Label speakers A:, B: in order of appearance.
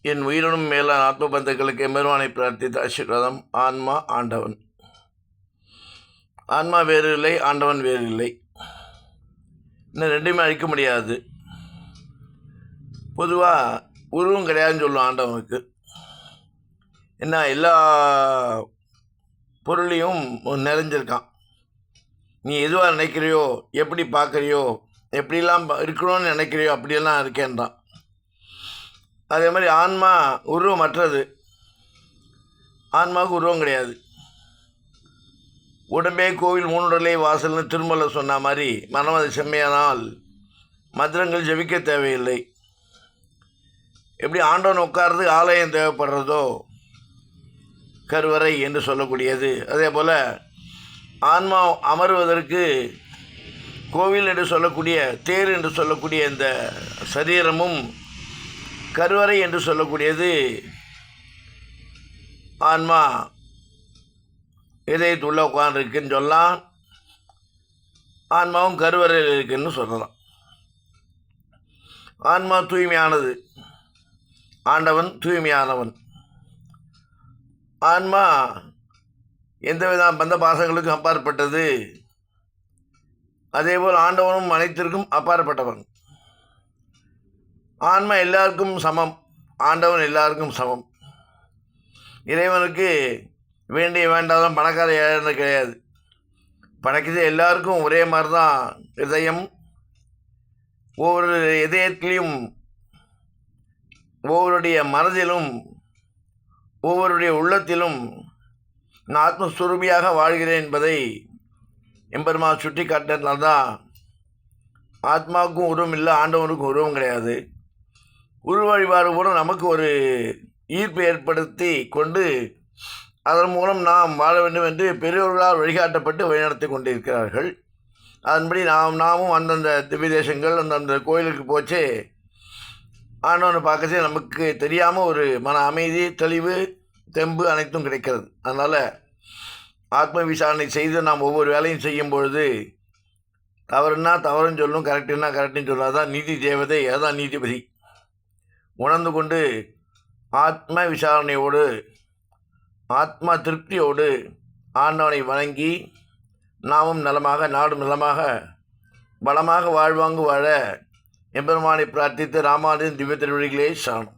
A: என் உயிரினும் மேலான ஆத்ம பந்துக்களுக்கு எம்பெருமானை பிரார்த்தித்த ஆசீர்வாதம். ஆன்மா ஆண்டவன். ஆன்மா வேறு இல்லை, ஆண்டவன் வேறு இல்லை. இன்னும் ரெண்டுமே அழிக்க முடியாது. பொதுவாக உருவம் கிடையாதுன்னு சொல்லுவோம் ஆண்டவனுக்கு. என்ன எல்லா பொருளையும் நிறைஞ்சிருக்கான். நீ எதுவாக நினைக்கிறியோ, எப்படி பார்க்குறியோ, எப்படிலாம் இருக்கணும்னு நினைக்கிறியோ அப்படியெல்லாம் இருக்கேன்றான். அதே மாதிரி ஆன்மா உருவமற்றது. ஆன்மாவுக்கு உருவம் கிடையாது. உடம்பே கோவில் மூணுடலே வாசல்னு திருமலை சொன்ன மாதிரி மனம் அது செம்மையானால் மந்திரங்கள் ஜபிக்க தேவையில்லை. எப்படி ஆண்டவன் உட்கார்றது ஆலயம் தேவைப்படுறதோ கருவறை என்று சொல்லக்கூடியது, அதே போல் ஆன்மா அமர்வதற்கு கோவில் என்று சொல்லக்கூடிய தேர் என்று சொல்லக்கூடிய இந்த சரீரமும் கருவறை என்று சொல்லக்கூடியது ஆன்மா இதயத்துள்ள உட்கார்ந்துருக்குன்னு சொல்லலாம். ஆன்மாவும் கருவறையில் இருக்குன்னு சொல்லலாம். ஆன்மா தூய்மையானது, ஆண்டவன் தூய்மையானவன். ஆன்மா எந்தவித பந்த பாசங்களுக்கும் அப்பாற்பட்டது. அதேபோல் ஆண்டவனும் அனைத்திற்கும் அப்பாற்பட்டவன். ஆன்மா எல்லாருக்கும் சமம், ஆண்டவன் எல்லாருக்கும் சமம். இறைவனுக்கு வேண்டிய வேண்டாதான் பணக்கார ஏழை கிடையாது. பணக்கிது எல்லாருக்கும் ஒரே மாதிரி தான் இதயம். ஒவ்வொரு இதயத்திலையும், ஒவ்வொருடைய மனதிலும், ஒவ்வொருடைய உள்ளத்திலும் நான் ஆத்மஸ்வரூபியாக வாழ்கிறேன் என்பதை எம்பெருமா சுட்டி காட்டினால்தான் ஆத்மாவுக்கும் உருவம் இல்லை, ஆண்டவனுக்கும் உருவம் கிடையாது. உருவ வழிபாடு கூட நமக்கு ஒரு ஈர்ப்பு ஏற்படுத்தி கொண்டு அதன் மூலம் நாம் வாழ வேண்டும் என்று பெரியோர்களால் வழிகாட்டப்பட்டு வழிநடத்தி கொண்டிருக்கிறார்கள். அதன்படி நாமும் அந்தந்த திவ்ய தேசங்கள் அந்தந்த கோயிலுக்கு போச்சு ஆண்டவனை பார்க்கச்சே நமக்கு தெரியாமல் ஒரு மன அமைதி, தெளிவு, தெம்பு அனைத்தும் கிடைக்கிறது. அதனால் ஆத்ம விசாரணை செய்து நாம் ஒவ்வொரு வேலையும் செய்யும் பொழுது தவறுன்னா தவறுன்னு சொல்லணும், கரெக்டுன்னா கரெக்டுன்னு சொன்னால் தான் நீதி தேவதை, அதுதான் நீதிபதி. உணர்ந்து கொண்டு ஆத்ம விசாரணையோடு ஆத்மா திருப்தியோடு ஆண்டவனை வணங்கி நாமும் நலமாக, நாடும் நலமாக, பலமாக வாழ்வாங்கு வாழ எம்பெருமானை பிரார்த்தித்து ராமானுஜன் திவ்ய திருவடிகளே சரணம்.